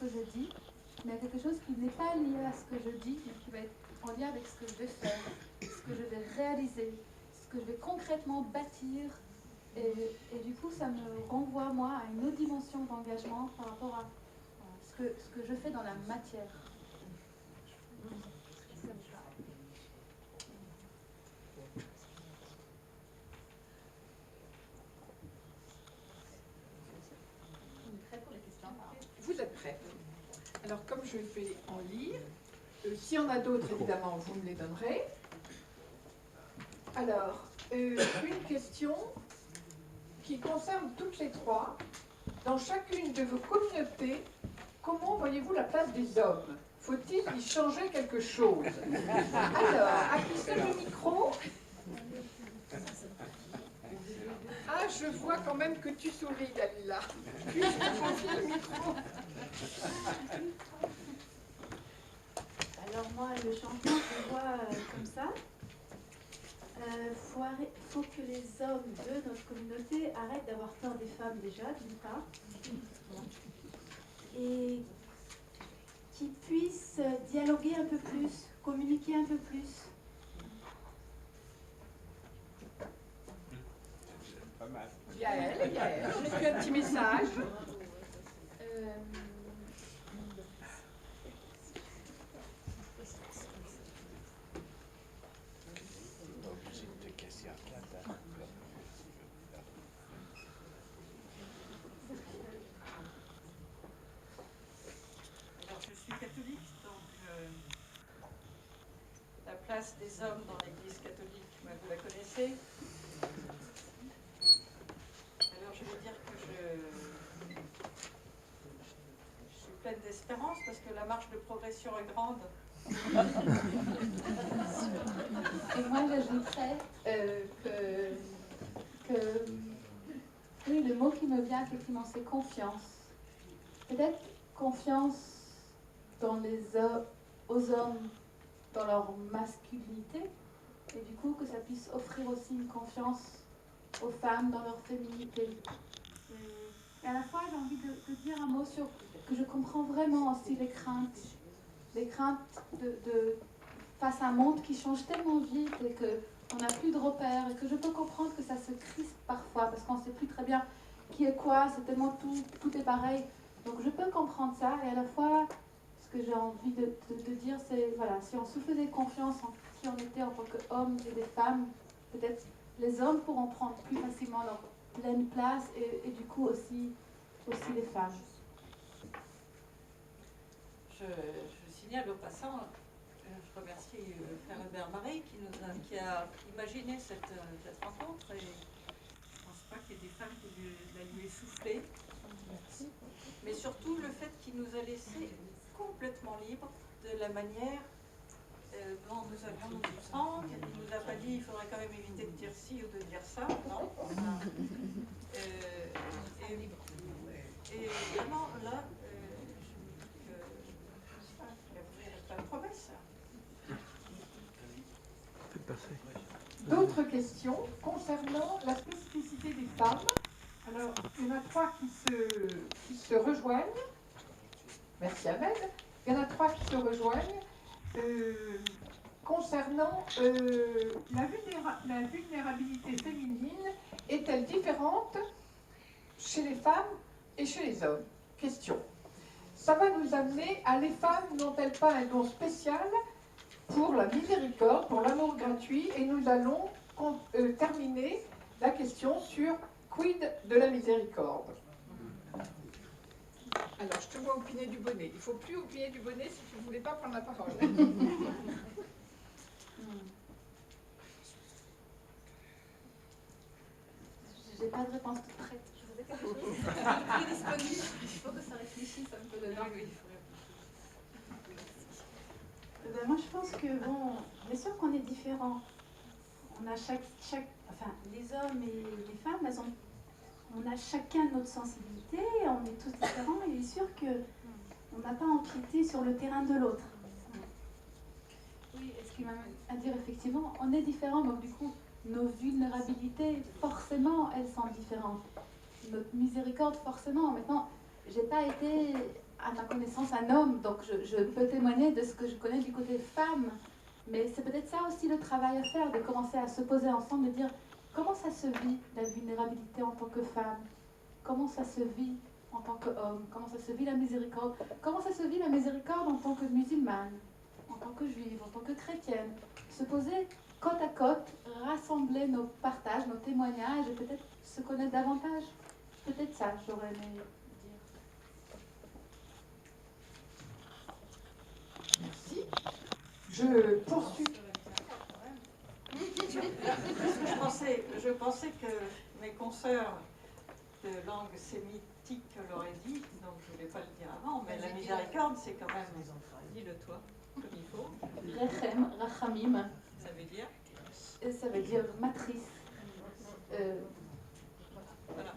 que je dis, mais à quelque chose qui n'est pas lié à ce que je dis, mais qui va être en lien avec ce que je vais faire, ce que je vais réaliser, ce que je vais concrètement bâtir. Et du coup, ça me renvoie, moi, à une autre dimension d'engagement par rapport à ce que je fais dans la matière. Vous êtes prêts? Alors, comme je vais en lire, s'il y en a d'autres, évidemment, vous me les donnerez. Alors, une question qui concerne toutes les trois. Dans chacune de vos communautés, comment voyez-vous la place des hommes? Faut-il y changer quelque chose? Alors, à qui c'est le micro? Ah, je vois quand même que tu souris, Dalila. Puis je te confie le micro. Alors moi, le changement, je le vois comme ça. Faut que les hommes de notre communauté arrêtent d'avoir peur des femmes déjà, d'une part, et qu'ils puissent dialoguer un peu plus, communiquer un peu plus. Pas mal. Yael, j'ai un petit message. Alors, je suis catholique, donc la place des hommes dans l'Église catholique, vous la connaissez. Alors, je vais dire que je suis pleine d'espérance parce que la marge de progression est grande. Et moi, j'ajouterais que oui, le mot qui me vient effectivement, c'est confiance. Peut-être confiance aux hommes dans leur masculinité, et du coup que ça puisse offrir aussi une confiance aux femmes dans leur féminité. Et à la fois, j'ai envie de dire un mot sur que je comprends vraiment aussi les craintes face à un monde qui change tellement vite et qu'on n'a plus de repères, et que je peux comprendre que ça se crispe parfois parce qu'on ne sait plus très bien qui est quoi, c'est tellement tout est pareil. Donc je peux comprendre ça, et à la fois ce que j'ai envie de dire, c'est voilà, si on se faisait confiance en qui on était en tant qu'hommes et des femmes, peut-être les hommes pourront prendre plus facilement leur pleine place, et du coup aussi les femmes. Je signale au passant, je remercie Frère Hubert Marie qui a imaginé cette rencontre, et je ne pense pas qu'il y ait des femmes qui la lui aient soufflé. Merci. Mais surtout le fait qu'il nous a laissé complètement libres de la manière dont nous allions nous y prendre. Il ne nous a pas dit il faudrait quand même éviter de dire ci ou de dire ça, non. Et vraiment là, pas de promesse. D'autres questions concernant la spécificité des femmes? Alors, il y en a trois qui se rejoignent. Merci Ahmed. Il y en a trois qui se rejoignent concernant la vulnérabilité féminine. Est-elle différente chez les femmes et chez les hommes? Question. Ça va nous amener à les femmes n'ont-elles pas un don spécial pour la miséricorde, pour l'amour gratuit, et nous allons terminer la question sur quid de la miséricorde. Alors, je te vois opiner du bonnet. Il ne faut plus opiner du bonnet si tu ne voulais pas prendre la parole. J'ai pas de réponse toute prête. Je vous ai quelque chose plus disponible. Il faut que ça réfléchisse un peu dedans. Moi, je pense que, bon, bien sûr qu'on est différents. On a enfin, les hommes et les femmes, on a chacun notre sensibilité, on est tous différents, et il est sûr qu'on n'a pas empiété sur le terrain de l'autre. Oui, et ce qui m'amène à dire, effectivement, on est différents, donc du coup, nos vulnérabilités, forcément, elles sont différentes. Notre miséricorde, forcément. Maintenant, j'ai pas été à ma connaissance un homme, donc je peux témoigner de ce que je connais du côté femme. Mais c'est peut-être ça aussi le travail à faire, de commencer à se poser ensemble, de dire comment ça se vit la vulnérabilité en tant que femme, comment ça se vit en tant qu'homme, comment ça se vit la miséricorde, comment ça se vit la miséricorde en tant que musulmane, en tant que juive, en tant que chrétienne. Se poser côte à côte, rassembler nos partages, nos témoignages et peut-être se connaître davantage. Peut-être ça, j'aurais aimé dire. Merci. Je poursuis. Je pensais que mes consoeurs de langue sémitique l'auraient dit, donc je ne voulais pas le dire avant, mais la miséricorde, c'est quand même, dis-le toi, comme il faut. Rechem, rachamim, Ça veut dire ça veut dire matrice. Voilà.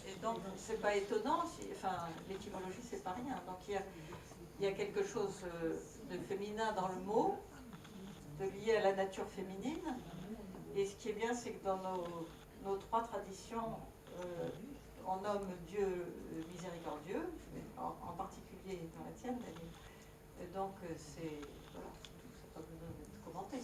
Et donc, c'est pas étonnant, enfin, l'étymologie, c'est pas rien. Donc, il y a quelque chose de féminin dans le mot, de lié à la nature féminine. Et ce qui est bien, c'est que dans nos trois traditions, on nomme Dieu miséricordieux, en particulier dans la tienne. Et donc, c'est. Voilà, ça n'a pas besoin d'être commenté.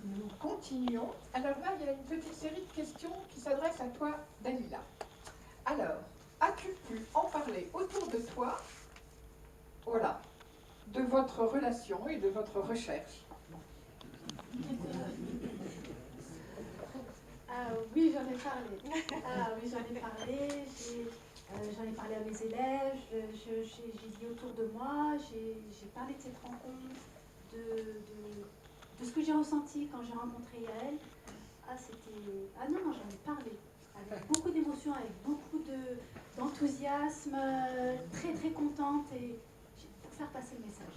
Nous continuons. Alors là, il y a une petite série de questions qui s'adressent à toi, Dalila. Alors, as-tu pu en parler autour de toi, voilà, de votre relation et de votre recherche? Oui, j'en ai parlé. Oui, j'en ai parlé. J'en ai parlé à mes élèves. J'ai dit autour de moi. J'ai parlé de cette rencontre, de ce que j'ai ressenti quand j'ai rencontré Yael. Non, j'en ai parlé. Avec beaucoup d'émotions, avec beaucoup d'enthousiasme, très très contente et pour faire passer le message.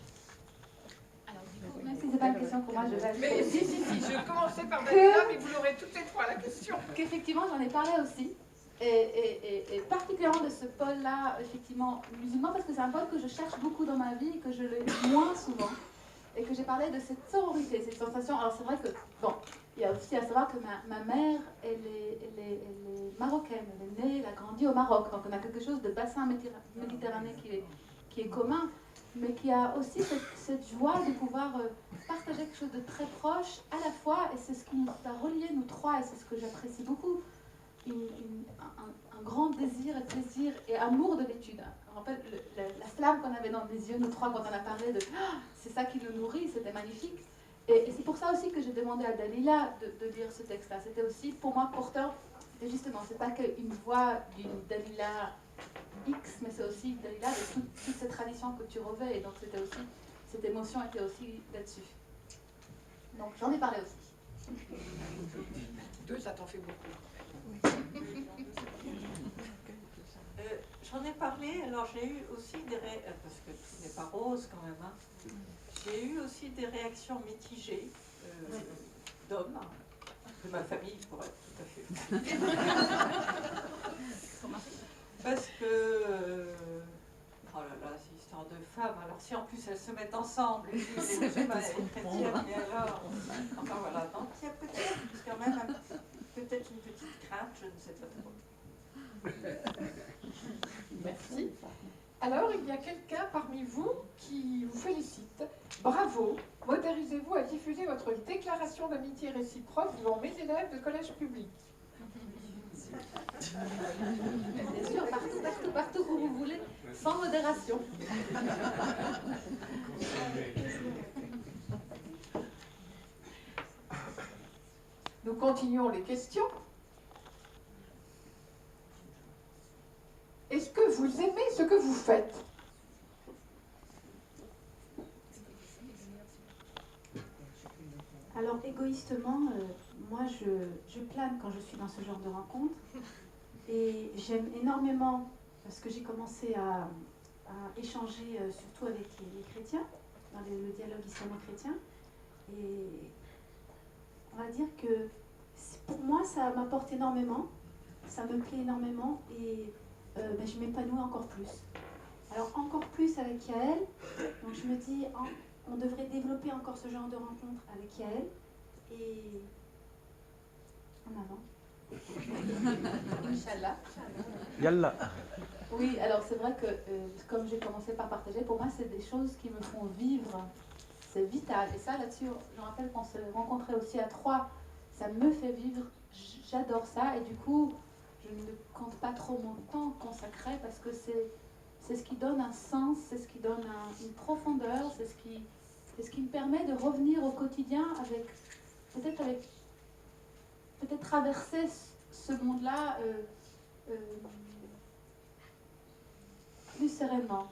Alors, du coup, même si ce n'est pas une question pour moi, je vais. Mais si, je commençais par Dalila, mais vous l'aurez toutes les trois la question. Qu'effectivement, j'en ai parlé aussi. Et particulièrement de ce pôle-là, effectivement, musulman, parce que c'est un pôle que je cherche beaucoup dans ma vie et que je le lis moins souvent. Et que j'ai parlé de cette sororité, cette sensation. Alors, c'est vrai que, bon, il y a aussi à savoir que ma mère, elle est marocaine. Elle est née, elle a grandi au Maroc. Donc, on a quelque chose de bassin méditerranéen qui est commun, mais qui a aussi cette joie de pouvoir partager quelque chose de très proche à la fois. Et c'est ce qui nous a reliés, nous trois, et c'est ce que j'apprécie beaucoup. Un grand désir et plaisir et amour de l'étude. Je me rappelle la flamme qu'on avait dans les yeux, nous trois, quand on a parlé de c'est ça qui nous nourrit, c'était magnifique. Et c'est pour ça aussi que j'ai demandé à Dalila de lire ce texte-là. C'était aussi pour moi porteur, c'était justement, c'est pas qu'une voix d'une Dalila X, mais c'est aussi Dalila de toute cette tradition que tu revais. Et donc c'était aussi, cette émotion était aussi là-dessus. Donc j'en ai parlé aussi. Deux, ça t'en fait beaucoup. J'en ai parlé, alors j'ai eu aussi parce que tout n'est pas rose quand même, hein. J'ai eu aussi des réactions mitigées d'hommes, de ma famille pour être tout à fait. Parce que, oh là là, c'est histoire de femmes, alors si en plus elles se mettent ensemble, et puis les musulmans et les chrétiennes, et alors, enfin voilà, donc il y a peut-être quand même peut-être une petite crainte, je ne sais pas trop. Merci. Alors, il y a quelqu'un parmi vous qui vous félicite. Bravo, motorisez-vous à diffuser votre déclaration d'amitié réciproque devant mes élèves de collège public. Bien sûr, partout où vous voulez, sans modération. Nous continuons les questions. Est-ce que vous aimez ce que vous faites? Alors égoïstement, moi je plane quand je suis dans ce genre de rencontre et j'aime énormément parce que j'ai commencé à échanger surtout avec les chrétiens, dans le dialogue islamo-chrétien et on va dire que pour moi ça m'apporte énormément, ça me plaît énormément et je m'épanouis encore plus. Alors encore plus avec Yael, donc je me dis on devrait développer encore ce genre de rencontre avec Yael et en avant. Inch'Allah. Yallah. Oui, alors c'est vrai que, comme j'ai commencé par partager, pour moi, c'est des choses qui me font vivre. C'est vital. Et ça, là-dessus, je me rappelle qu'on s'est rencontrés aussi à trois. Ça me fait vivre. J'adore ça. Et du coup, je ne compte pas trop mon temps consacré parce que c'est ce qui donne un sens, c'est ce qui donne une profondeur, c'est ce qui me permet de revenir au quotidien avec peut-être traverser ce monde-là plus sereinement.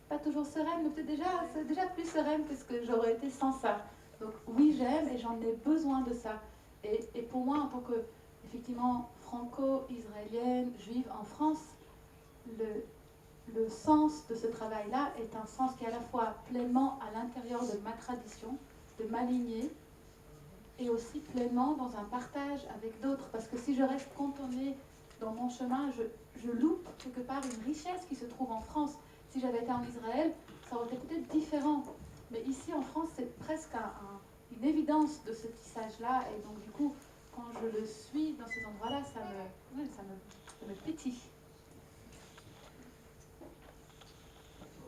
Pas toujours sereine, mais peut-être c'est déjà plus sereine que ce que j'aurais été sans ça. Donc oui, j'aime et j'en ai besoin de ça. Et pour moi, en tant que, effectivement, franco-israélienne, juive en France, le sens de ce travail-là est un sens qui est à la fois pleinement à l'intérieur de ma tradition, de ma lignée, et aussi pleinement dans un partage avec d'autres. Parce que si je reste cantonnée dans mon chemin, je loupe quelque part une richesse qui se trouve en France. Si j'avais été en Israël, ça aurait été peut-être différent. Mais ici en France, c'est presque une évidence de ce tissage-là. Et donc du coup, quand je le suis dans ces endroits-là, ça me pétille.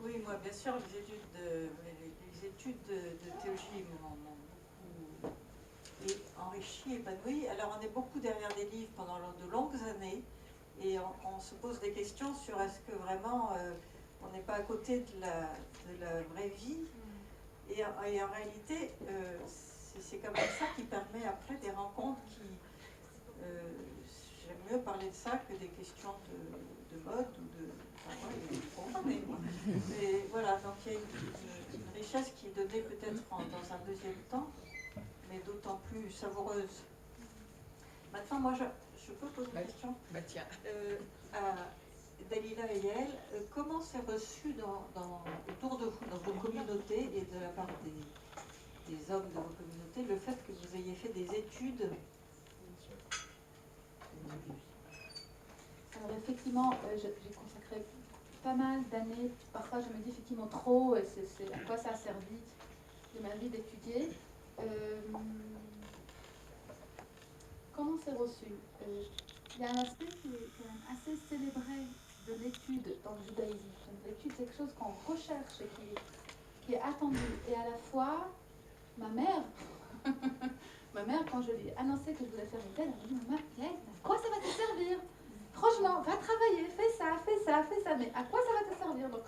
Oui, moi, bien sûr, les études de théologie m'ont beaucoup enrichi, épanoui. Alors, on est beaucoup derrière des livres pendant de longues années et on se pose des questions sur est-ce que vraiment on n'est pas à côté de la vraie vie. Et en réalité, c'est quand même ça qui permet après des rencontres qui... j'aime mieux parler de ça que des questions de mode ou de... Enfin, ouais, vous comprenez, moi. Mais voilà, donc il y a une richesse qui est donnée peut-être dans un deuxième temps, mais d'autant plus savoureuse. Maintenant, moi, je peux poser une question Tiens. à Dalila et Yael. Comment c'est reçu autour de vous, dans vos communautés et de la part des hommes de vos communautés, le fait que vous ayez fait des études? Alors effectivement, j'ai consacré pas mal d'années, parfois je me dis effectivement trop, et c'est à quoi ça a servi de ma vie d'étudier. Comment c'est reçu? Il y a un aspect qui est quand même assez célébré de l'étude dans le judaïsme. Donc, l'étude, c'est quelque chose qu'on recherche et qui est attendu. Et à la fois, ma mère, quand je lui ai annoncé que je voulais faire une thèse, elle m'a dit, maman, Yael, à quoi ça va te servir? Franchement, va travailler, fais ça, mais à quoi ça va te servir? Donc,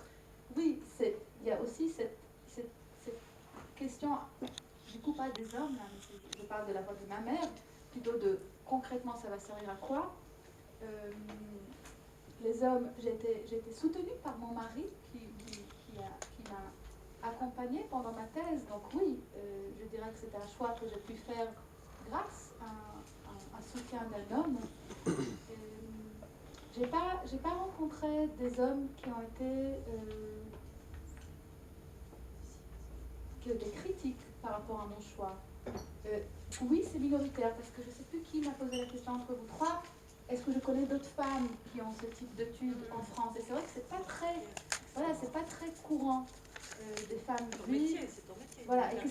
oui, il y a aussi cette question, du coup, pas des hommes, là, mais je parle de la voix de ma mère, plutôt de concrètement, ça va servir à quoi? Les hommes, j'ai été soutenue par mon mari qui m'a accompagnée pendant ma thèse. Donc oui, je dirais que c'est un choix que j'ai pu faire grâce à un soutien d'un homme. J'ai pas rencontré des hommes qui ont été critiques par rapport à mon choix. Oui, c'est minoritaire, parce que je ne sais plus qui m'a posé la question entre vous trois. Est-ce que je connais d'autres femmes qui ont ce type d'études en France? Et c'est vrai que c'est pas très courant des femmes juives. C'est ton métier. Voilà, et que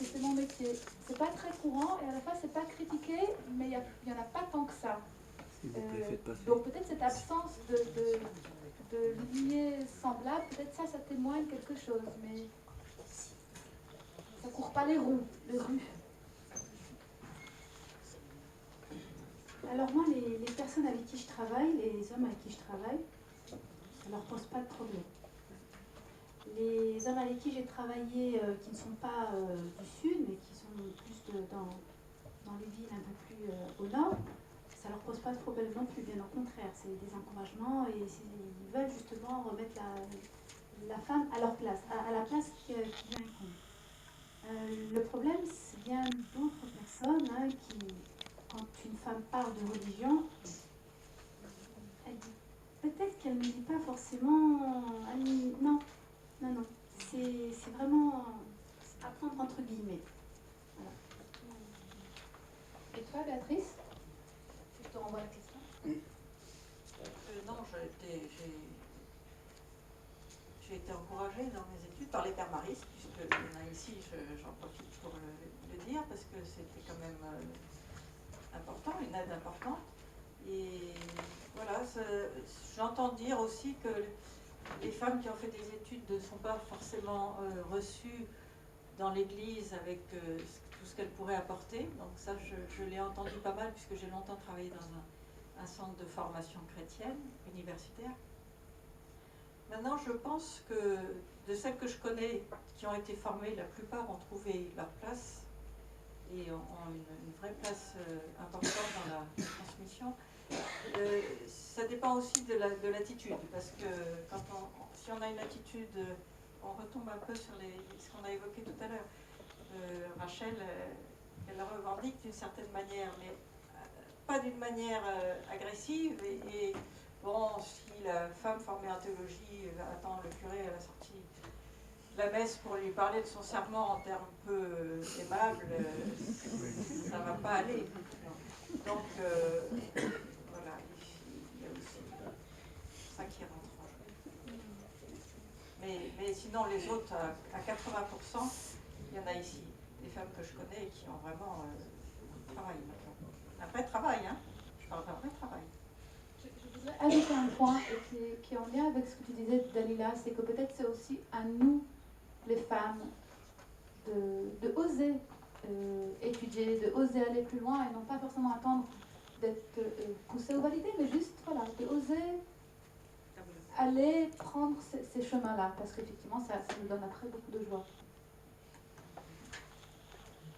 c'est mon métier. C'est pas très courant, et à la fois c'est pas critiqué, mais il y en a pas tant que ça. Donc peut-être cette absence de lignée semblable, peut-être ça témoigne quelque chose, mais ça court pas les rues. Alors moi, les personnes avec qui je travaille, les hommes avec qui je travaille, ça ne leur pose pas de problème. Les hommes avec qui j'ai travaillé, qui ne sont pas du sud, mais qui sont plus dans les villes un peu plus au nord, ça ne leur pose pas de problème non plus, bien au contraire. C'est des encouragements et ils veulent justement remettre la femme à leur place, à la place qui lui incombe. Le problème, c'est bien d'autres personnes qui, quand une femme parle de religion, peut-être qu'elle ne dit pas forcément... Non. C'est vraiment à prendre entre guillemets. Voilà. Et toi, Béatrice? Si je te renvoie la question. Non, j'ai été encouragée dans mes études par les pères maristes, puisque il y en a ici, j'en profite pour le dire, parce que c'était quand même important, une aide importante. Et voilà, j'entends dire aussi que les femmes qui ont fait des études ne sont pas forcément reçues dans l'Église avec tout ce qu'elles pourraient apporter. Donc ça, je l'ai entendu pas mal puisque j'ai longtemps travaillé dans un centre de formation chrétienne, universitaire. Maintenant, je pense que de celles que je connais qui ont été formées, la plupart ont trouvé leur place et ont une vraie place importante dans la transmission. Ça dépend aussi de l'attitude, parce que si on a une attitude, on retombe un peu sur ce qu'on a évoqué tout à l'heure. Rachel, elle revendique d'une certaine manière, mais pas d'une manière agressive. Et bon, si la femme formée en théologie attend le curé à la sortie de la messe pour lui parler de son serment en termes peu aimables, ça ne va pas aller. Donc, voilà, il y a aussi ça qui rentre en jeu. Mais sinon, les autres, à 80%, il y en a ici, des femmes que je connais qui ont vraiment beaucoup de travail maintenant. Un vrai travail, hein. Je parle d'un vrai travail. Je voudrais ajouter un point qui est en lien avec ce que tu disais, Dalila, c'est que peut-être c'est aussi à nous, les femmes, de oser étudier, de oser aller plus loin et non pas forcément attendre d'être poussée ou validée, mais juste voilà, de oser aller prendre ces chemins-là, parce qu'effectivement, ça nous donne après beaucoup de joie.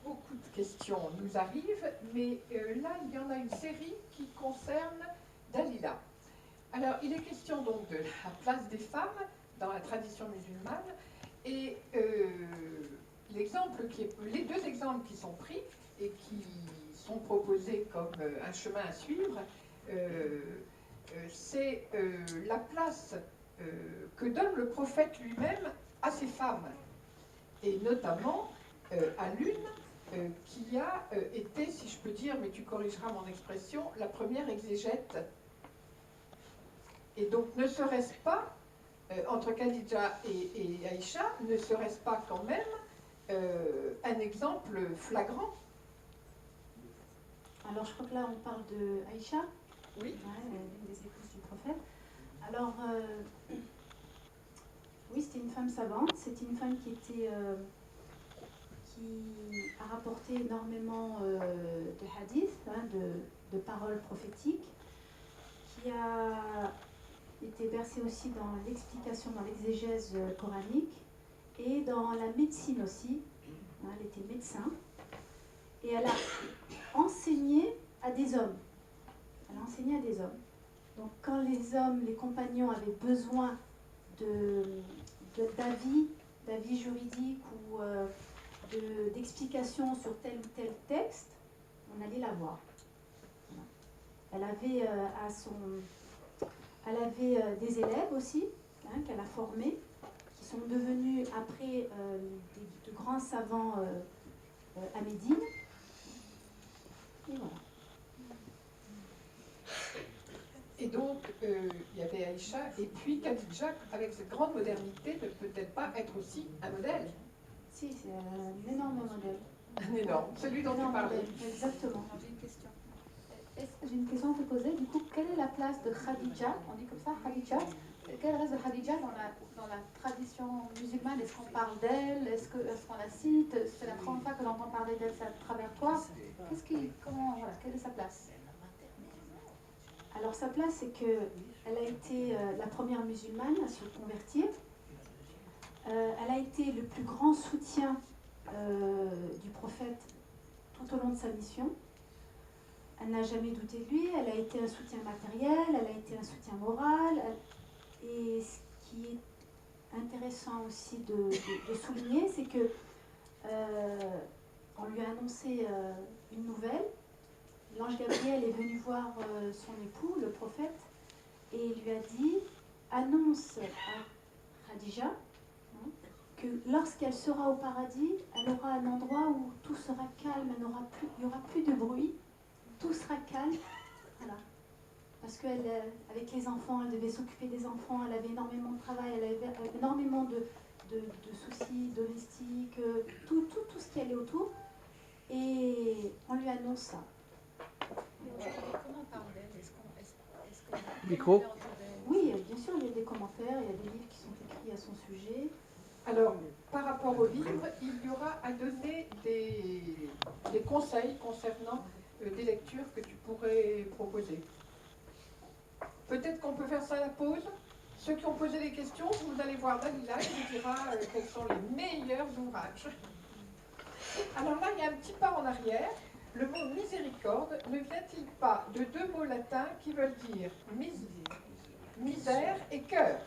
Beaucoup de questions nous arrivent, mais là, il y en a une série qui concerne Dalila. Alors, il est question donc de la place des femmes dans la tradition musulmane, et les deux exemples qui sont pris et qui sont proposés comme un chemin à suivre, c'est la place que donne le prophète lui-même à ces femmes, et notamment à l'une qui a été, si je peux dire, mais tu corrigeras mon expression, la première exégète. Et donc, ne serait-ce pas, entre Khadija et Aïcha, ne serait-ce pas quand même un exemple flagrant? Alors, je crois que là, on parle de Aïcha. Oui. Ouais, l'une des épouses du prophète. Alors, oui, c'était une femme savante. C'était une femme qui a rapporté énormément de hadiths, hein, de paroles prophétiques, qui a été versée aussi dans l'explication, dans l'exégèse coranique et dans la médecine aussi. Hein, elle était médecin. Et elle a enseigné à des hommes. Elle a enseigné à des hommes. Donc quand les hommes, les compagnons avaient besoin d'avis juridiques ou d'explications sur tel ou tel texte, on allait la voir. Voilà. Elle avait des élèves aussi, hein, qu'elle a formés, qui sont devenus après de grands savants à Médine. Et voilà. Et donc, il y avait Aïcha, et puis Khadija, avec cette grande modernité, ne peut-elle pas être aussi un modèle? Si, c'est un énorme modèle. Un énorme, celui dont tu Énorme parlais. modèle, exactement. J'ai une question. J'ai une question à te poser. Du coup, quelle est la place de Khadija, on dit comme ça, Khadija? Quel reste de Khadija dans la tradition musulmane? Est-ce qu'on parle d'elle? Est-ce qu'on la cite? C'est la première fois que l'on entend parler d'elle à travers toi. Quelle est sa place? Alors sa place, c'est qu'elle a été la première musulmane à se convertir. Elle a été le plus grand soutien du prophète tout au long de sa mission. Elle n'a jamais douté de lui, elle a été un soutien matériel, elle a été un soutien moral. Et ce qui est intéressant aussi de souligner, c'est que on lui a annoncé une nouvelle. L'ange Gabriel est venu voir son époux, le prophète, et il lui a dit, annonce à Khadija, hein, que lorsqu'elle sera au paradis, elle aura un endroit où tout sera calme, il n'y aura plus de bruit, tout sera calme. Voilà. Parce qu'avec les enfants, elle devait s'occuper des enfants, elle avait énormément de travail, elle avait énormément de soucis domestiques, tout ce qui allait autour. Et on lui annonce ça. Comment on parle d'elle? Est-ce qu'on Micro. Oui, bien sûr, il y a des commentaires, il y a des livres qui sont écrits à son sujet. Alors, par rapport au livre, il y aura à donner des conseils concernant des lectures que tu pourrais proposer. Peut-être qu'on peut faire ça à la pause. Ceux qui ont posé des questions, vous allez voir Dalila qui vous dira quels sont les meilleurs ouvrages. Alors là, il y a un petit pas en arrière. Le mot miséricorde ne vient-il pas de deux mots latins qui veulent dire misère et cœur?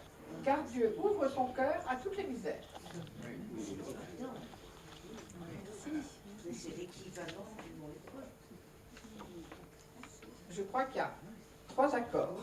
Car Dieu ouvre son cœur à toutes les misères. C'est l'équivalent du mot épreuve. Je crois qu'il y a 3 accords.